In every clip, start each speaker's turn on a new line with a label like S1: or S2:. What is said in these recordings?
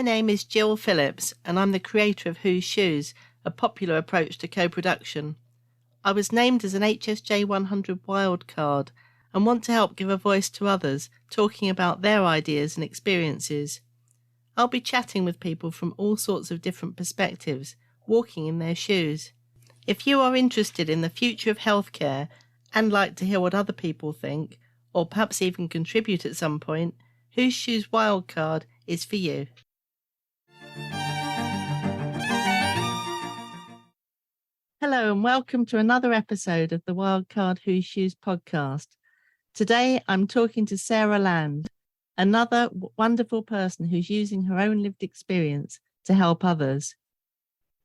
S1: My name is Jill Phillips, and I'm the creator of Whose Shoes, a popular approach to co-production. I was named as an HSJ 100 wildcard and want to help give a voice to others, talking about their ideas and experiences. I'll be chatting with people from all sorts of different perspectives, walking in their shoes. If you are interested in the future of healthcare and like to hear what other people think, or perhaps even contribute at some point, Whose Shoes Wildcard is for you. Hello and welcome to another episode of the Wildcard Whose Shoes podcast. Today I'm talking to Sarah Land, another wonderful person who's using her own lived experience to help others.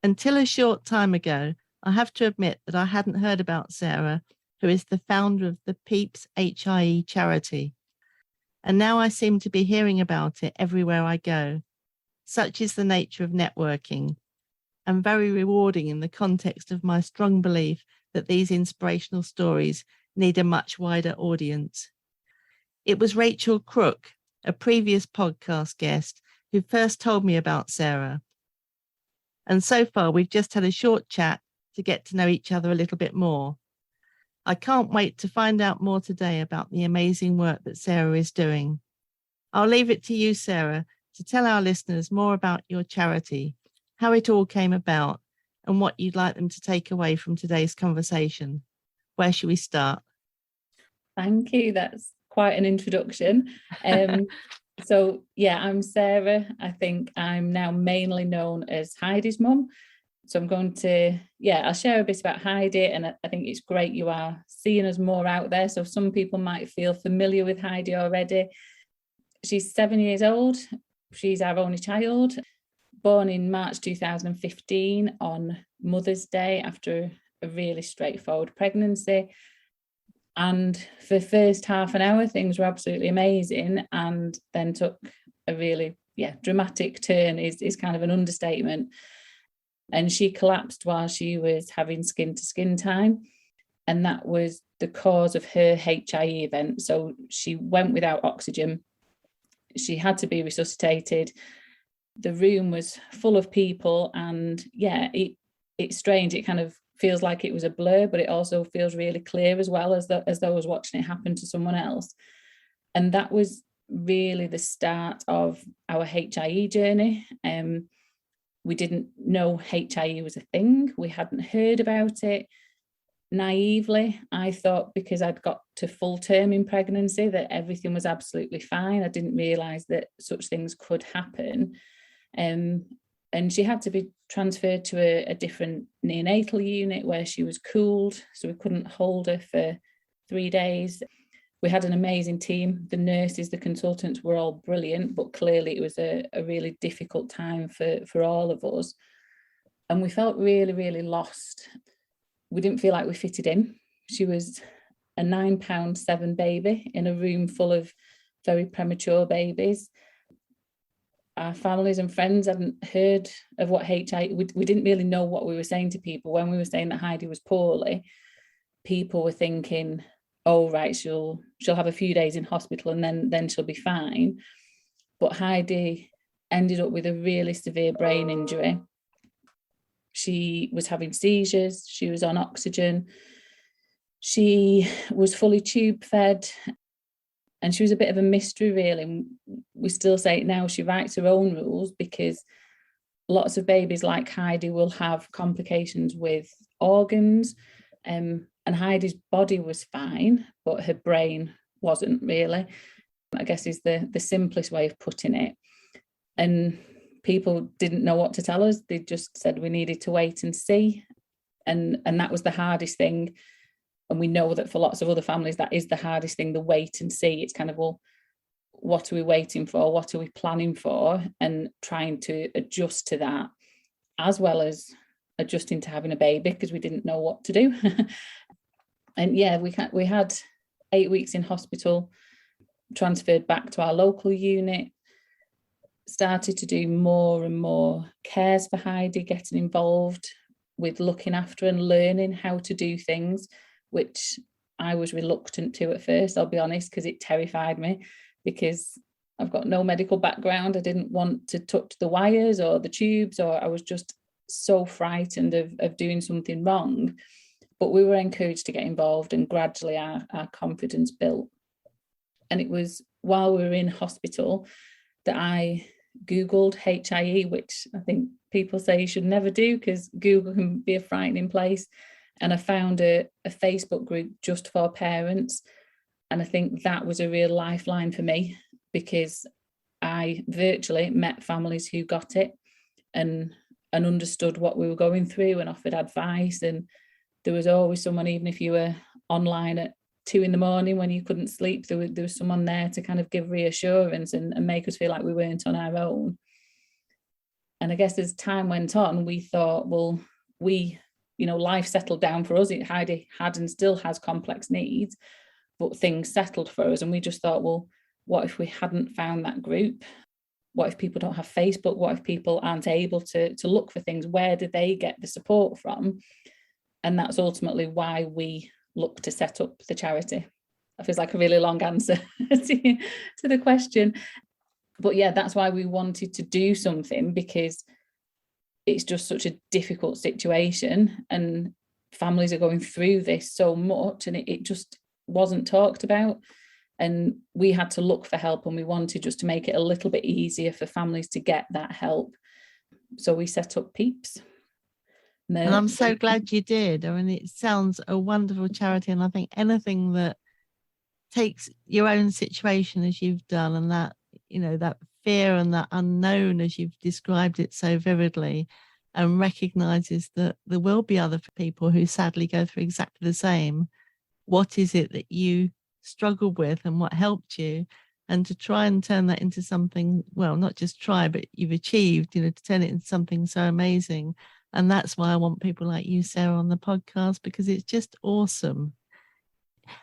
S1: Until a short time ago, I have to admit that I hadn't heard about Sarah, who is the founder of the Peeps H.I.E charity. And now I seem to be hearing about it everywhere I go. Such is the nature of networking, and very rewarding in the context of my strong belief that these inspirational stories need a much wider audience. It was Rachel Crook, a previous podcast guest, who first told me about Sarah. And so far, we've just had a short chat to get to know each other a little bit more. I can't wait to find out more today about the amazing work that Sarah is doing. I'll leave it to you, Sarah, to tell our listeners more about your charity, how it all came about, and what you'd like them to take away from today's conversation. Where should we start?
S2: Thank you. That's quite an introduction. So, I'm Sarah. I think I'm now mainly known as Heidi's mum. So I'm going to, I'll share a bit about Heidi, and I think it's great you are seeing us more out there. So some people might feel familiar with Heidi already. She's 7 years old. She's our only child, born in March 2015 on Mother's Day after a really straightforward pregnancy. And for the first half an hour, things were absolutely amazing, and then took a really, dramatic turn is kind of an understatement. And she collapsed while she was having skin-to-skin time. And that was the cause of her HIE event. So she went without oxygen. She had to be resuscitated. The room was full of people. And it's strange. It kind of feels like it was a blur, but it also feels really clear as well, as though I was watching it happen to someone else. And that was really the start of our HIE journey. We didn't know HIE was a thing. We hadn't heard about it. Naively, I thought because I'd got to full term in pregnancy that everything was absolutely fine. I didn't realise that such things could happen. And she had to be transferred to a different neonatal unit where she was cooled, so we couldn't hold her for 3 days. We had an amazing team. The nurses, the consultants were all brilliant, but clearly it was a really difficult time for all of us. And we felt really, really lost. We didn't feel like we fitted in. She was a 9.7 baby in a room full of very premature babies. Our families and friends hadn't heard of what HIE, we didn't really know what we were saying to people. When we were saying that Heidi was poorly, people were thinking, oh, right, she'll have a few days in hospital and then she'll be fine. But Heidi ended up with a really severe brain injury. She was having seizures. She was on oxygen. She was fully tube fed. And she was a bit of a mystery, really. We still say it now, she writes her own rules, because lots of babies like Heidi will have complications with organs. And Heidi's body was fine, but her brain wasn't really, I guess is the simplest way of putting it. And people didn't know what to tell us. They just said we needed to wait and see. And that was the hardest thing. And we know that for lots of other families, that is the hardest thing, the wait and see. It's kind of, well, what are we waiting for? What are we planning for? And trying to adjust to that, as well as adjusting to having a baby, because we didn't know what to do. And we had 8 weeks in hospital, transferred back to our local unit, started to do more and more cares for Heidi, getting involved with looking after and learning how to do things, which I was reluctant to at first, I'll be honest, because it terrified me, because I've got no medical background. I didn't want to touch the wires or the tubes, or I was just so frightened of doing something wrong. But we were encouraged to get involved, and gradually our confidence built. And it was while we were in hospital that I Googled HIE, which I think people say you should never do because Google can be a frightening place. And I found a Facebook group just for parents. And I think that was a real lifeline for me, because I virtually met families who got it and understood what we were going through and offered advice. And there was always someone, even if you were online at 2 a.m. when you couldn't sleep, there was someone there to kind of give reassurance and make us feel like we weren't on our own. And I guess as time went on, we thought, well, life settled down for us. Heidi had and still has complex needs, but things settled for us. And we just thought, well, what if we hadn't found that group? What if people don't have Facebook? What if people aren't able to look for things? Where do they get the support from? And that's ultimately why we look to set up the charity. That feels like a really long answer to the question. But yeah, that's why we wanted to do something, because it's just such a difficult situation and families are going through this so much, and it just wasn't talked about. And we had to look for help, and we wanted just to make it a little bit easier for families to get that help. So we set up Peeps.
S1: And I'm so glad you did. I mean, it sounds a wonderful charity. And I think anything that takes your own situation as you've done, and that, that fear and that unknown as you've described it so vividly, and recognizes that there will be other people who sadly go through exactly the same. What is it that you struggled with and what helped you? And to try and turn that into something, well, not just try, but you've achieved, to turn it into something so amazing. And that's why I want people like you, Sarah, on the podcast, because it's just awesome.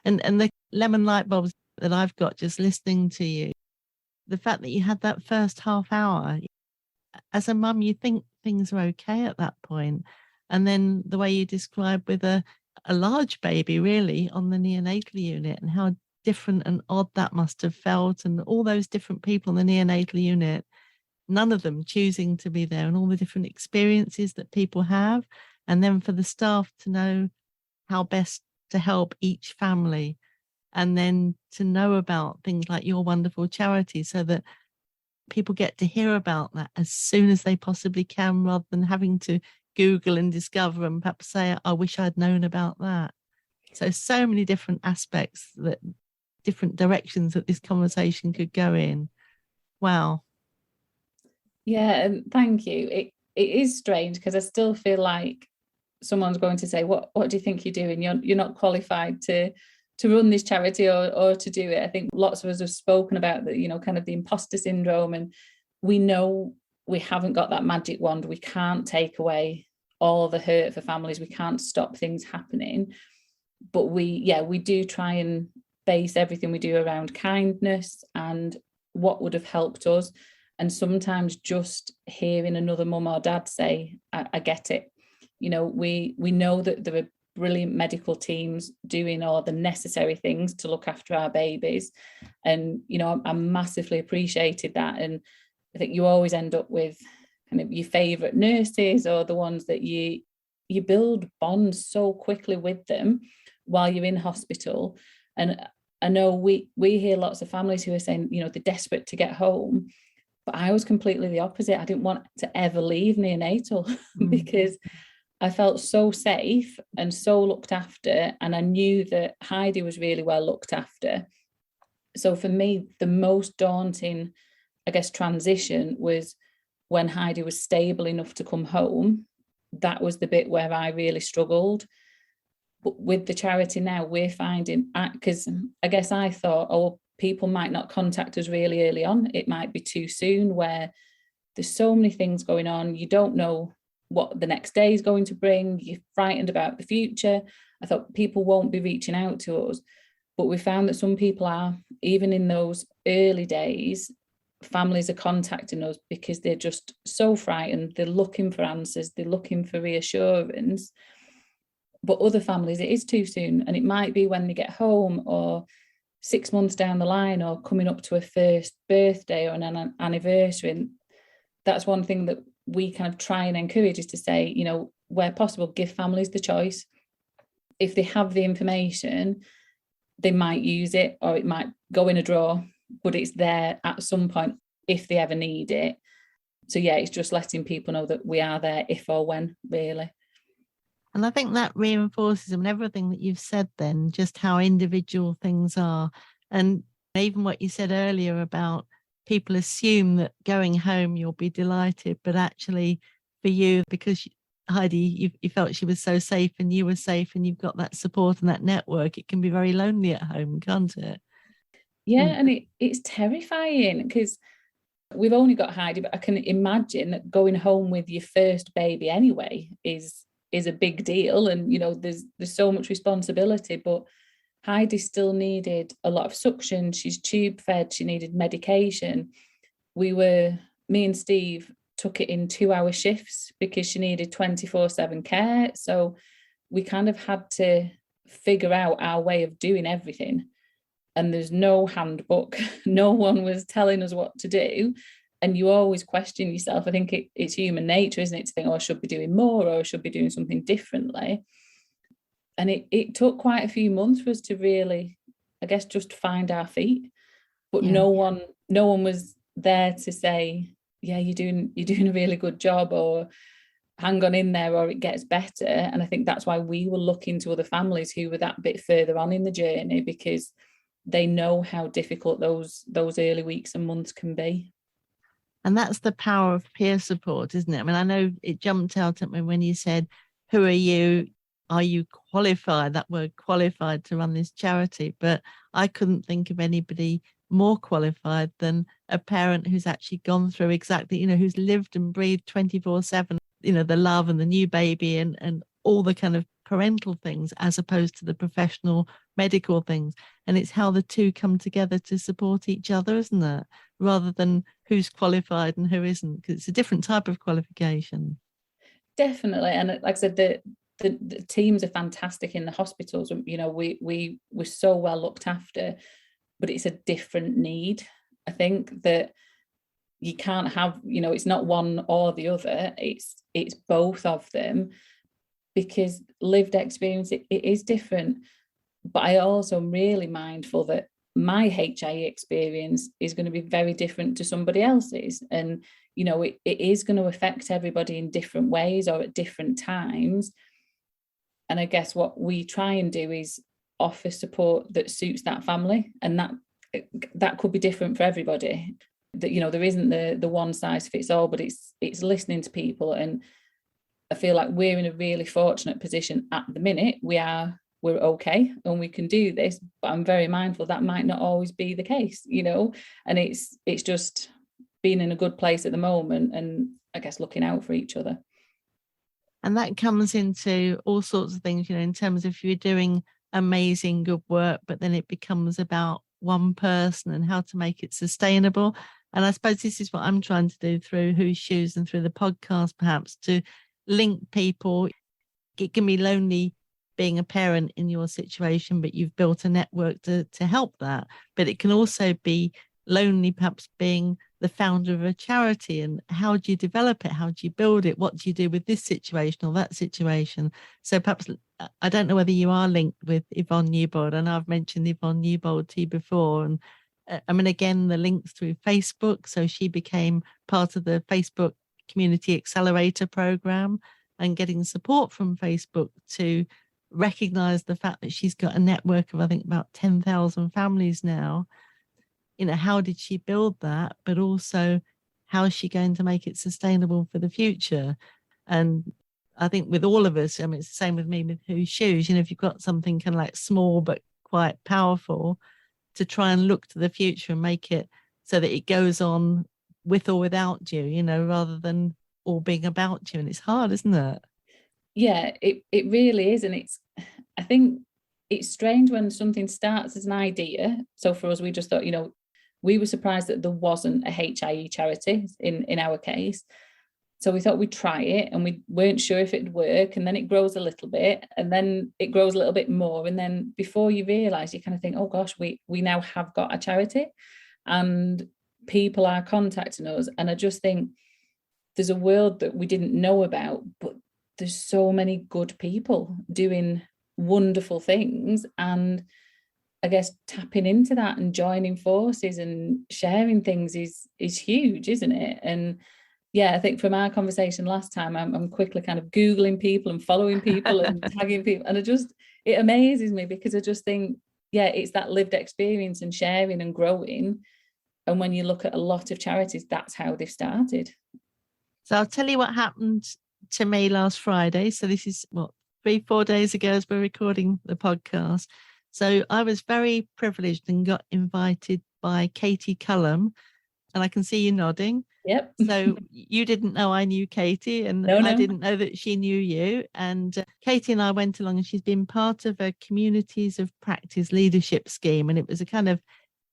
S1: And the lemon light bulbs that I've got just listening to you, the fact that you had that first half hour, as a mum, you think things are okay at that point. And then the way you described with a large baby really on the neonatal unit, and how different and odd that must have felt, and all those different people in the neonatal unit, none of them choosing to be there, and all the different experiences that people have. And then for the staff to know how best to help each family, and then to know about things like your wonderful charity, so that people get to hear about that as soon as they possibly can, rather than having to Google and discover and perhaps say, I wish I'd known about that. So many different aspects, that different directions that this conversation could go in. Wow.
S2: Yeah, thank you. It is strange, because I still feel like someone's going to say, what do you think you're doing? You're not qualified to run this charity or to do it. I think lots of us have spoken about the, kind of the imposter syndrome, and we know we haven't got that magic wand. We can't take away all the hurt for families. We can't stop things happening. But we do try and base everything we do around kindness and what would have helped us. And sometimes just hearing another mum or dad say, I get it. We know that there are brilliant medical teams doing all the necessary things to look after our babies. And, I massively appreciated that. And I think you always end up with kind of your favourite nurses, or the ones that you build bonds so quickly with them while you're in hospital. And I know we hear lots of families who are saying, they're desperate to get home. But I was completely the opposite. I didn't want to ever leave neonatal because I felt so safe and so looked after. And I knew that Heidi was really well looked after. So for me, the most daunting, I guess, transition was when Heidi was stable enough to come home. That was the bit where I really struggled. But with the charity now, we're finding, because I guess I thought, people might not contact us really early on. It might be too soon, where there's so many things going on. You don't know what the next day is going to bring. You're frightened about the future. I thought people won't be reaching out to us. But we found that some people are, even in those early days, families are contacting us because they're just so frightened. They're looking for answers. They're looking for reassurance. But other families, it is too soon. And it might be when they get home, or 6 months down the line or coming up to a first birthday or an anniversary. And that's one thing that we kind of try and encourage, is to say, you know, where possible, give families the choice. If they have the information, they might use it, or it might go in a drawer, but it's there at some point if they ever need it. So yeah, it's just letting people know that we are there if or when, really.
S1: And I think that reinforces, I mean, everything that you've said then, just how individual things are. And even what you said earlier about people assume that going home you'll be delighted, but actually for you, because Heidi, you felt she was so safe and you were safe and you've got that support and that network, it can be very lonely at home, can't it?
S2: Yeah, and it's terrifying because we've only got Heidi, but I can imagine that going home with your first baby anyway is a big deal. And, you know, there's so much responsibility, but Heidi still needed a lot of suction. She's tube fed, she needed medication. Me and Steve took it in 2-hour shifts because she needed 24/7 care. So we kind of had to figure out our way of doing everything. And there's no handbook. No one was telling us what to do. And you always question yourself. I think it's human nature, isn't it, to think, oh, I should be doing more, or I should be doing something differently. And it took quite a few months for us to really, I guess, just find our feet. But no one was there to say, yeah, you're doing a really good job, or hang on in there, or it gets better. And I think that's why we were looking to other families who were that bit further on in the journey, because they know how difficult those early weeks and months can be.
S1: And that's the power of peer support, isn't it? I mean, I know it jumped out at me when you said, who are you? Are you qualified? That word qualified to run this charity. But I couldn't think of anybody more qualified than a parent who's actually gone through exactly, you know, who's lived and breathed 24/7, you know, the love and the new baby and all the kind of parental things, as opposed to the professional medical things. And it's how the two come together to support each other, isn't it? Rather than who's qualified and who isn't, because it's a different type of qualification.
S2: Definitely. And like I said, the teams are fantastic in the hospitals. You know, we were so well looked after, but it's a different need. I think that you can't have, you know, it's not one or the other, it's both of them, because lived experience, it is different. But I also am really mindful that my HIE experience is going to be very different to somebody else's. And, you know, it is going to affect everybody in different ways or at different times. And I guess what we try and do is offer support that suits that family. And that could be different for everybody. That, you know, there isn't the one size fits all, but it's listening to people. And I feel like we're in a really fortunate position at the minute. We're okay and we can do this, but I'm very mindful that might not always be the case, you know, and it's just being in a good place at the moment and I guess looking out for each other.
S1: And that comes into all sorts of things, you know, in terms of if you're doing amazing good work, but then it becomes about one person and how to make it sustainable. And I suppose this is what I'm trying to do through Whose Shoes and through the podcast, perhaps, to link people. It can be lonely being a parent in your situation, but you've built a network to help that. But it can also be lonely, perhaps being the founder of a charity. And how do you develop it? How do you build it? What do you do with this situation or that situation? So perhaps, I don't know whether you are linked with Yvonne Newbold. I know I've mentioned Yvonne Newbold to you before. And I mean, again, the links through Facebook. So she became part of the Facebook Community Accelerator program and getting support from Facebook to recognize the fact that she's got a network of, I think, about 10,000 families now. You know, how did she build that? But also, how is she going to make it sustainable for the future? And I think with all of us, I mean, it's the same with me with Whose Shoes, you know, if you've got something kind of like small but quite powerful, to try and look to the future and make it so that it goes on with or without you, you know, rather than all being about you. And it's hard, isn't it?
S2: Yeah, it really is. And I think it's strange when something starts as an idea. So for us, we just thought, you know, we were surprised that there wasn't a HIE charity in our case. So we thought we'd try it, and we weren't sure if it'd work. And then it grows a little bit, and then it grows a little bit more. And then before you realise, you kind of think, oh gosh, we now have got a charity, and people are contacting us. And I just think there's a world that we didn't know about, but there's so many good people doing wonderful things. And I guess tapping into that and joining forces and sharing things is huge, isn't it? And yeah, I think from our conversation last time, I'm quickly kind of Googling people and following people and tagging people. And it amazes me, because I just think, yeah, it's that lived experience and sharing and growing. And when you look at a lot of charities, that's how they've started.
S1: So I'll tell you what happened to me last Friday. So this is 3-4 days ago as we're recording the podcast. So I was very privileged and got invited by Katie Cullum, and I can see you nodding.
S2: Yep.
S1: So you didn't know I knew Katie, and
S2: No.
S1: I didn't know that she knew you. And Katie and I went along, and she's been part of a Communities of Practice leadership scheme. And it was a kind of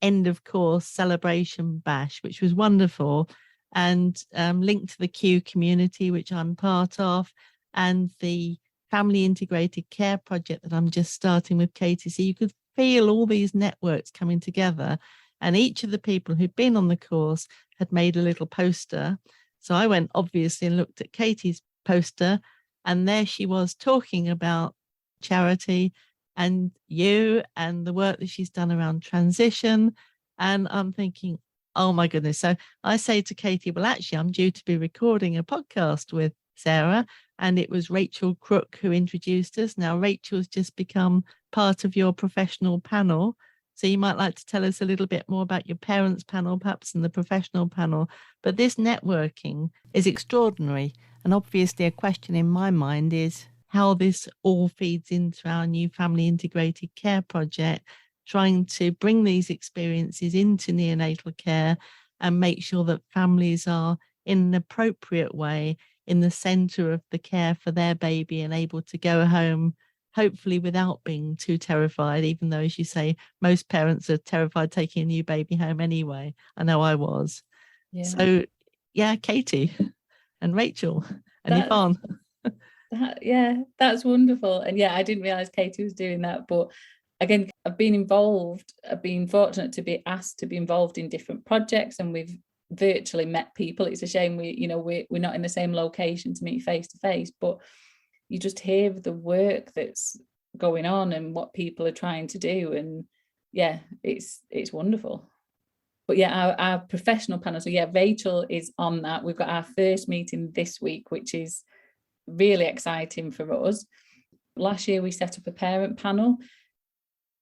S1: end of course celebration bash, which was wonderful, and linked to the Q community, which I'm part of, and the family integrated care project that I'm just starting with Katie. So you could feel all these networks coming together, and each of the people who'd been on the course had made a little poster. So I went obviously and looked at Katie's poster, and there she was talking about charity and you and the work that she's done around transition. And I'm thinking, oh my goodness. So I say to Katie, well, actually, I'm due to be recording a podcast with Sarah, and it was Rachel Crook who introduced us. Now, Rachel's just become part of your professional panel. So you might like to tell us a little bit more about your parents panel, perhaps, and the professional panel. But this networking is extraordinary. And obviously a question in my mind is how this all feeds into our new family integrated care project, trying to bring these experiences into neonatal care and make sure that families are in an appropriate way in the centre of the care for their baby and able to go home, hopefully without being too terrified, even though, as you say, most parents are terrified taking a new baby home anyway. I know I was. Yeah. So, yeah, Katie and Rachel and Yvonne.
S2: That's wonderful. And yeah, I didn't realise Katie was doing that. But again, I've been fortunate to be asked to be involved in different projects, and we've virtually met people. It's a shame we're not in the same location to meet face to face, but you just hear the work that's going on and what people are trying to do. And yeah, it's wonderful. But yeah, our professional panel. So yeah, Rachel is on that. We've got our first meeting this week, which is really exciting for us. Last year we set up a parent panel.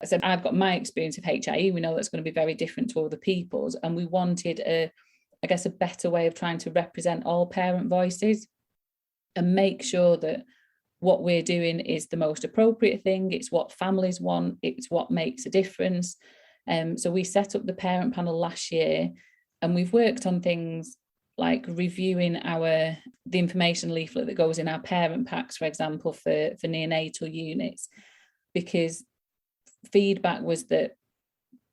S2: I said, I've got my experience of HIE. We know that's going to be very different to other people's. And we wanted a better way of trying to represent all parent voices and make sure that what we're doing is the most appropriate thing. It's what families want. It's what makes a difference. So we set up the parent panel last year, and we've worked on things like reviewing the information leaflet that goes in our parent packs, for example, for neonatal units, because feedback was that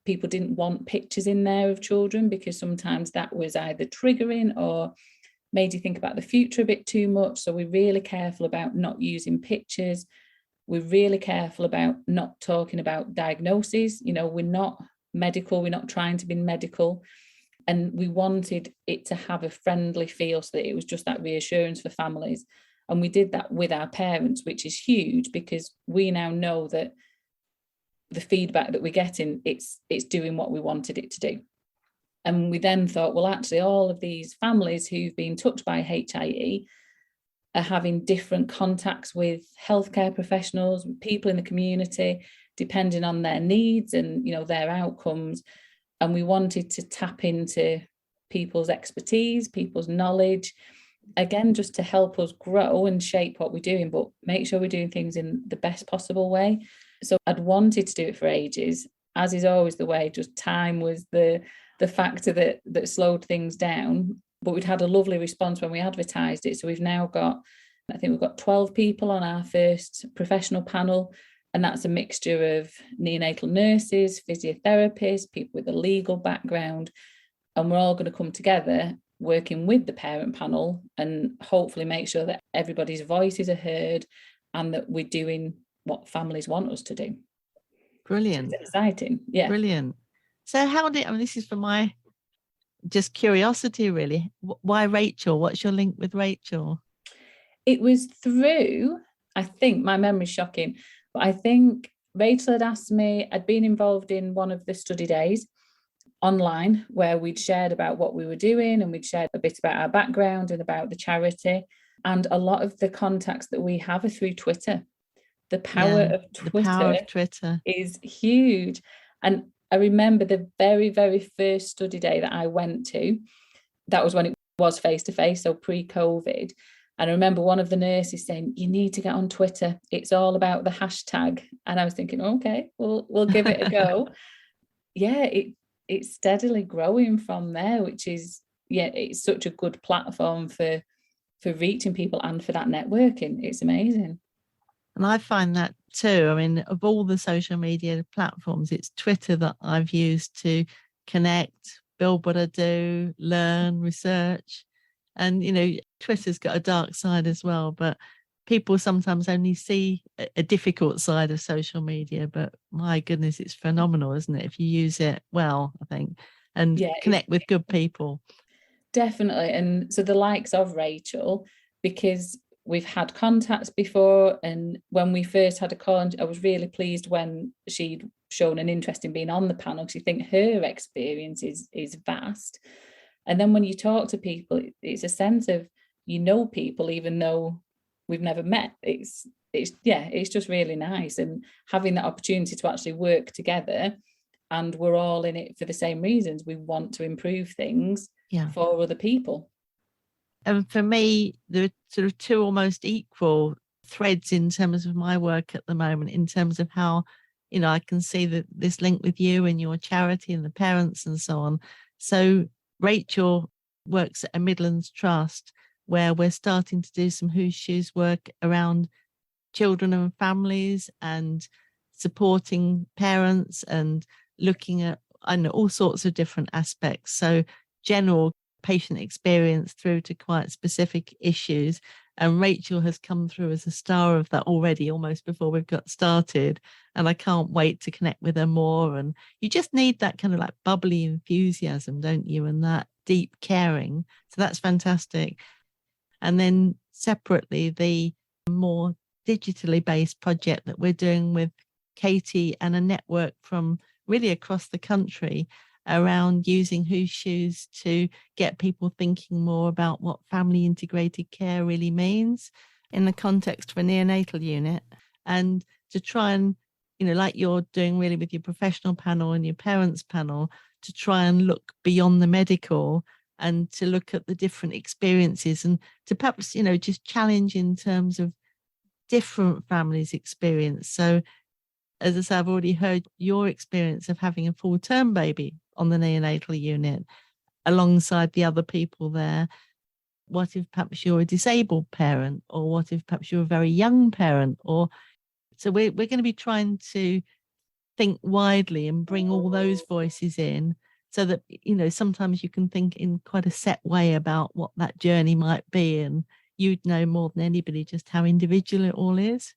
S2: people didn't want pictures in there of children, because sometimes that was either triggering or made you think about the future a bit too much. So we're really careful about not using pictures. We're really careful about not talking about diagnoses. We're not medical. We're not trying to be medical. And we wanted it to have a friendly feel, so that it was just that reassurance for families. And we did that with our parents, which is huge, because we now know that the feedback that we're getting, it's doing what we wanted it to do. And we then thought, well, actually, all of these families who've been touched by HIE are having different contacts with healthcare professionals, people in the community, depending on their needs and, their outcomes. And we wanted to tap into people's expertise, people's knowledge, again, just to help us grow and shape what we're doing, but make sure we're doing things in the best possible way. So I'd wanted to do it for ages, as is always the way. Just time was the factor that slowed things down. But we'd had a lovely response when we advertised it. So we've now got 12 people on our first professional panel. And that's a mixture of neonatal nurses, physiotherapists, people with a legal background. And we're all going to come together working with the parent panel and hopefully make sure that everybody's voices are heard and that we're doing what families want us to do.
S1: Brilliant.
S2: It's exciting. Yeah.
S1: Brilliant. So this is for my just curiosity, really. Why Rachel? What's your link with Rachel?
S2: It was through, I think, my memory's shocking, but I think Rachel had asked me, I'd been involved in one of the study days online where we'd shared about what we were doing and we'd shared a bit about our background and about the charity. And a lot of the contacts that we have are through Twitter. The power of Twitter is huge. And I remember the very, very first study day that I went to, that was when it was face-to-face, so pre-COVID. And I remember one of the nurses saying, you need to get on Twitter. It's all about the hashtag. And I was thinking, okay, we'll give it a go. Yeah, it's steadily growing from there, which is, it's such a good platform for reaching people and for that networking. It's amazing.
S1: And I find that too. I mean, of all the social media platforms, it's Twitter that I've used to connect, build what I do, learn, research. And, Twitter's got a dark side as well, but people sometimes only see a difficult side of social media. But my goodness, it's phenomenal, isn't it? If you use it well, I think, and connect with good people.
S2: Definitely. And so the likes of Rachel, because we've had contacts before, and when we first had a call, I was really pleased when she'd shown an interest in being on the panel, because you think her experience is vast. And then when you talk to people, it's a sense of, people, even though we've never met. It's just really nice. And having that opportunity to actually work together, and we're all in it for the same reasons. We want to improve things for other people.
S1: And for me, there are sort of two almost equal threads in terms of my work at the moment, in terms of how, I can see that this link with you and your charity and the parents and so on. So Rachel works at a Midlands Trust, where we're starting to do some Whose Shoes work around children and families and supporting parents and looking at, all sorts of different aspects. So general patient experience through to quite specific issues. And Rachel has come through as a star of that already, almost before we've got started. And I can't wait to connect with her more. And you just need that kind of like bubbly enthusiasm, don't you? And that deep caring. So that's fantastic. And then separately, the more digitally based project that we're doing with Katie and a network from really across the country around using Whose Shoes to get people thinking more about what family integrated care really means in the context of a neonatal unit, and to try and, like you're doing really with your professional panel and your parents panel, to try and look beyond the medical and to look at the different experiences and to perhaps, just challenge in terms of different families' experience. So as I say, I've already heard your experience of having a full-term baby on the neonatal unit alongside the other people there. What if perhaps you're a disabled parent, or what if perhaps you're a very young parent? Or so we're going to be trying to think widely and bring all those voices in, so that, sometimes you can think in quite a set way about what that journey might be, and you'd know more than anybody just how individual it all is.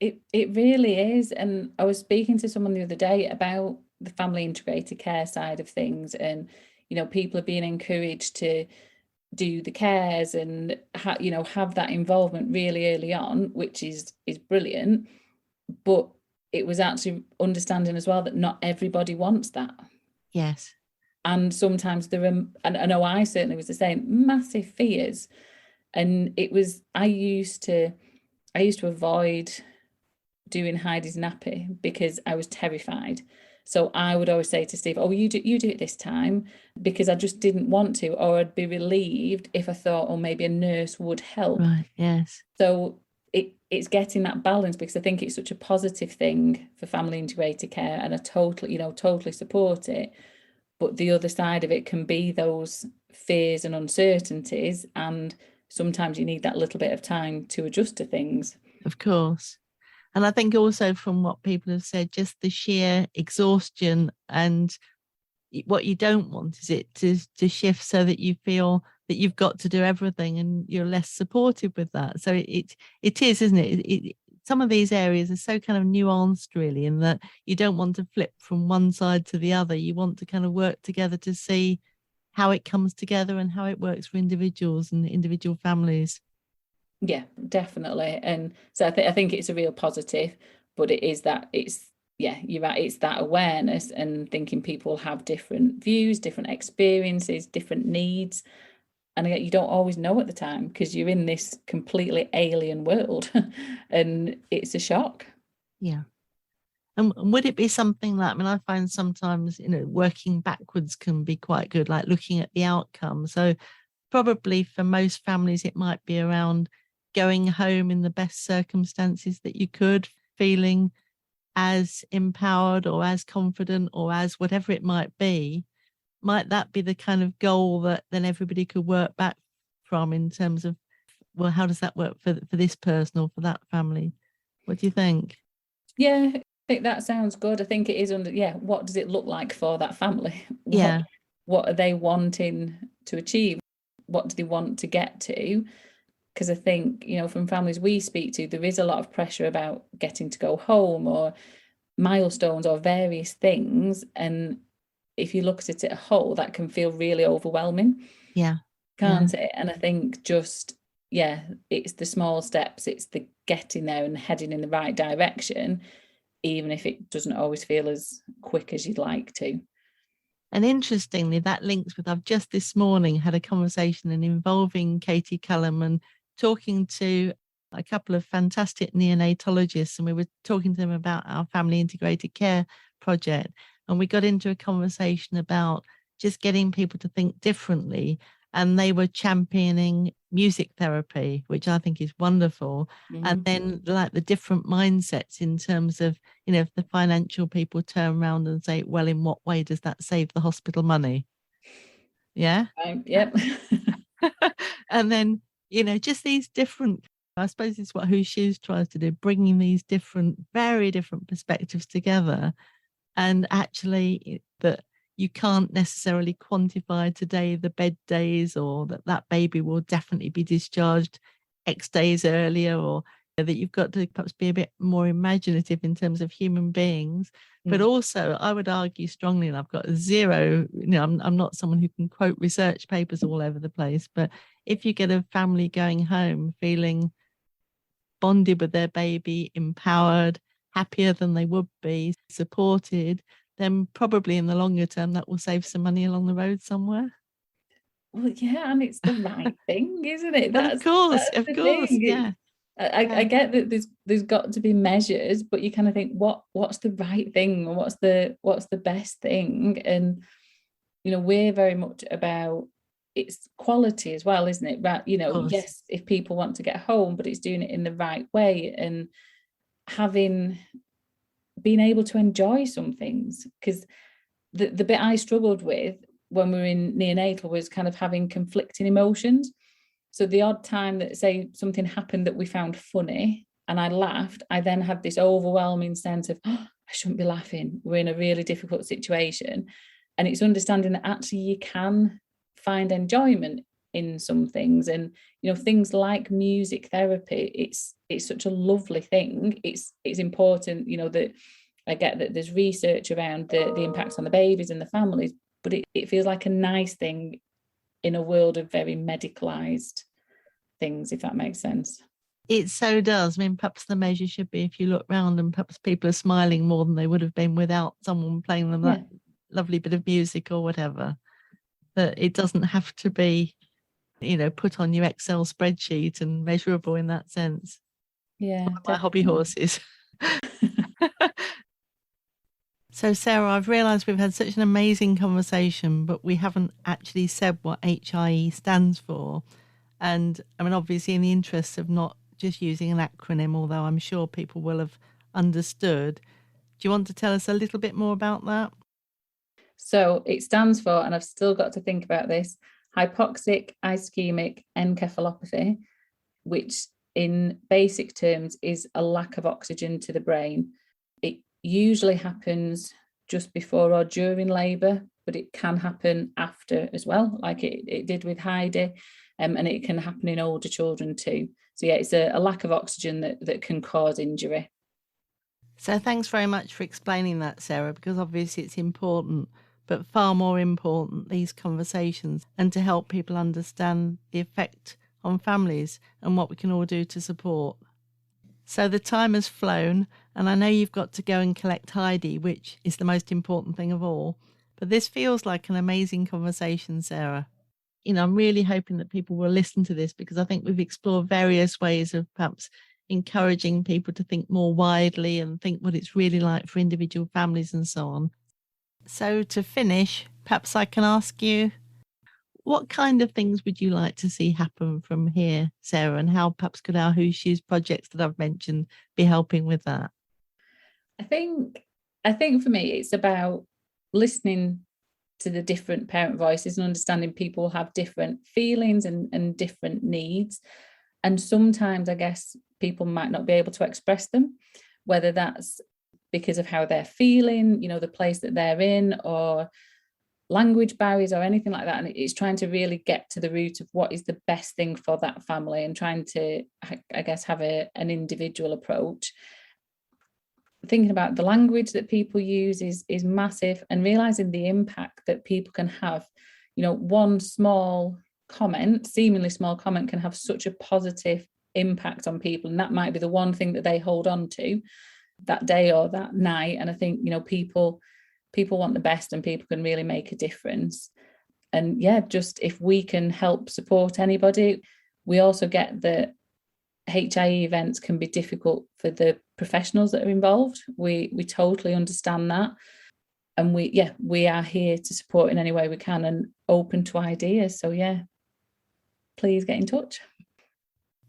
S2: It really is. And I was speaking to someone the other day about the family integrated care side of things, and people are being encouraged to do the cares and have that involvement really early on, which is brilliant. But it was actually understanding as well that not everybody wants that.
S1: Yes.
S2: And sometimes there are, and I know I certainly was the same, massive fears. And I used to avoid doing Heidi's nappy because I was terrified. So I would always say to Steve, oh, you do it this time, because I just didn't want to, or I'd be relieved if I thought, oh, maybe a nurse would help.
S1: Right, yes.
S2: So it's getting that balance, because I think it's such a positive thing for family integrated care, and I totally support it. But the other side of it can be those fears and uncertainties, and sometimes you need that little bit of time to adjust to things.
S1: Of course. And I think also from what people have said, just the sheer exhaustion and what you don't want is it to shift so that you feel that you've got to do everything and you're less supportive with that. So it is, isn't it? Some of these areas are so kind of nuanced, really, in that you don't want to flip from one side to the other. You want to kind of work together to see how it comes together and how it works for individuals and individual families.
S2: Yeah, definitely. And so I think it's a real positive, but you're right, it's that awareness and thinking people have different views, different experiences, different needs. And you don't always know at the time because you're in this completely alien world and it's a shock.
S1: Yeah. And would it be something like, I mean, I find sometimes, working backwards can be quite good, like looking at the outcome. So probably for most families, it might be around going home in the best circumstances that you could, feeling as empowered or as confident or as whatever it might be. Might that be the kind of goal that then everybody could work back from in terms of, well, how does that work for this person or for that family? What do you think?
S2: Yeah, I think that sounds good. I think it is what does it look like for that family?
S1: Yeah.
S2: What are they wanting to achieve? What do they want to get to? Because I think, from families we speak to, there is a lot of pressure about getting to go home or milestones or various things. And if you look at it as a whole, that can feel really overwhelming.
S1: Yeah.
S2: Can't it? And I think it's the small steps, it's the getting there and heading in the right direction, even if it doesn't always feel as quick as you'd like to.
S1: And interestingly, that links with, I've just this morning had a conversation involving Katie Cullum and talking to a couple of fantastic neonatologists, and we were talking to them about our family integrated care project. And we got into a conversation about just getting people to think differently. And they were championing music therapy, which I think is wonderful. Mm-hmm. And then like the different mindsets in terms of, if the financial people turn around and say, well, in what way does that save the hospital money? Yeah.
S2: Yep.
S1: And then, just these different, I suppose it's what Who Shoes tries to do, bringing these very different perspectives together. And actually that you can't necessarily quantify today the bed days, or that baby will definitely be discharged X days earlier, or that you've got to perhaps be a bit more imaginative in terms of human beings. But also, I would argue strongly, and I've got zero, I'm not someone who can quote research papers all over the place, but if you get a family going home feeling bonded with their baby, empowered, happier than they would be, supported, then probably in the longer term that will save some money along the road somewhere.
S2: Well, yeah, and it's the right thing, isn't it?
S1: Of course, yeah.
S2: I get that there's got to be measures, but you kind of think, what's the right thing, or what's the best thing? And we're very much about it's quality as well, isn't it? Right? Yes, if people want to get home, but it's doing it in the right way and being able to enjoy some things. Because the bit I struggled with when we were in neonatal was kind of having conflicting emotions. So the odd time that, say, something happened that we found funny and I laughed, I then had this overwhelming sense of, I shouldn't be laughing. We're in a really difficult situation. And it's understanding that actually you can find enjoyment in some things. And, things like music therapy, it's such a lovely thing. It's important, that I get that there's research around the impacts on the babies and the families, but it feels like a nice thing in a world of very medicalized things, if that makes sense.
S1: It so does. I mean, perhaps the measure should be, if you look round and perhaps people are smiling more than they would have been without someone playing them that lovely bit of music or whatever. That it doesn't have to be, put on your Excel spreadsheet and measurable in that sense.
S2: Yeah.
S1: My hobby horses. So, Sarah, I've realised we've had such an amazing conversation, but we haven't actually said what HIE stands for. And I mean, obviously, in the interest of not just using an acronym, although I'm sure people will have understood, do you want to tell us a little bit more about that?
S2: So it stands for, and I've still got to think about this, Hypoxic Ischemic Encephalopathy, which in basic terms is a lack of oxygen to the brain. It usually happens just before or during labour, but it can happen after as well, like it did with Heidi, and it can happen in older children too. So yeah, it's a lack of oxygen that can cause injury.
S1: So thanks very much for explaining that, Sarah, because obviously it's important, but far more important, these conversations, and to help people understand the effect on families and what we can all do to support. So the time has flown, and I know you've got to go and collect Heidi, which is the most important thing of all. But this feels like an amazing conversation, Sarah. I'm really hoping that people will listen to this, because I think we've explored various ways of perhaps encouraging people to think more widely and think what it's really like for individual families and so on. So to finish, perhaps I can ask you, what kind of things would you like to see happen from here, Sarah, and how perhaps could our Who Shoes projects that I've mentioned be helping with that?
S2: I think for me, it's about listening to the different parent voices and understanding people have different feelings and different needs. And sometimes I guess people might not be able to express them, whether that's because of how they're feeling, the place that they're in, or language barriers or anything like that. And it's trying to really get to the root of what is the best thing for that family, and trying to, I guess, have an individual approach. Thinking about the language that people use is massive, and realizing the impact that people can have. One small comment, seemingly small comment, can have such a positive impact on people, and that might be the one thing that they hold on to that day or that night. And I think people want the best, and people can really make a difference. And yeah, just if we can help support anybody. We also get that HIE events can be difficult for the professionals that are involved. We totally understand that, and we are here to support in any way we can and open to ideas. So yeah, please get in touch.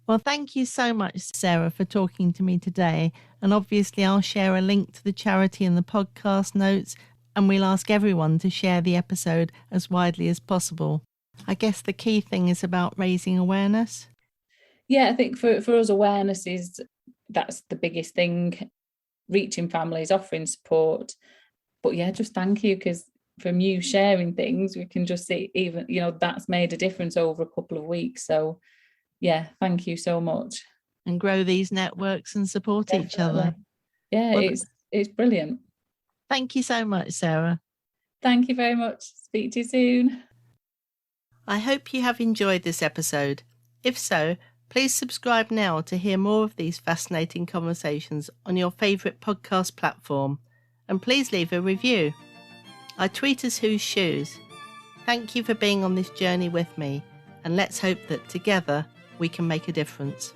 S1: Well, thank you so much, Sarah, for talking to me today. And obviously I'll share a link to the charity in the podcast notes, and we'll ask everyone to share the episode as widely as possible. I guess the key thing is about raising awareness.
S2: Yeah, I think for us, awareness that's the biggest thing. Reaching families, offering support. But yeah, just thank you, because from you sharing things, we can just see even, that's made a difference over a couple of weeks. So yeah, thank you so much.
S1: And grow these networks and support
S2: Definitely.
S1: each other.
S2: Yeah, well, it's brilliant.
S1: Thank you so much, Sarah.
S2: Thank you very much. Speak to you soon.
S1: I hope you have enjoyed this episode. If so, please subscribe now to hear more of these fascinating conversations on your favourite podcast platform. And please leave a review. I tweet as Whose Shoes. Thank you for being on this journey with me, and let's hope that together we can make a difference.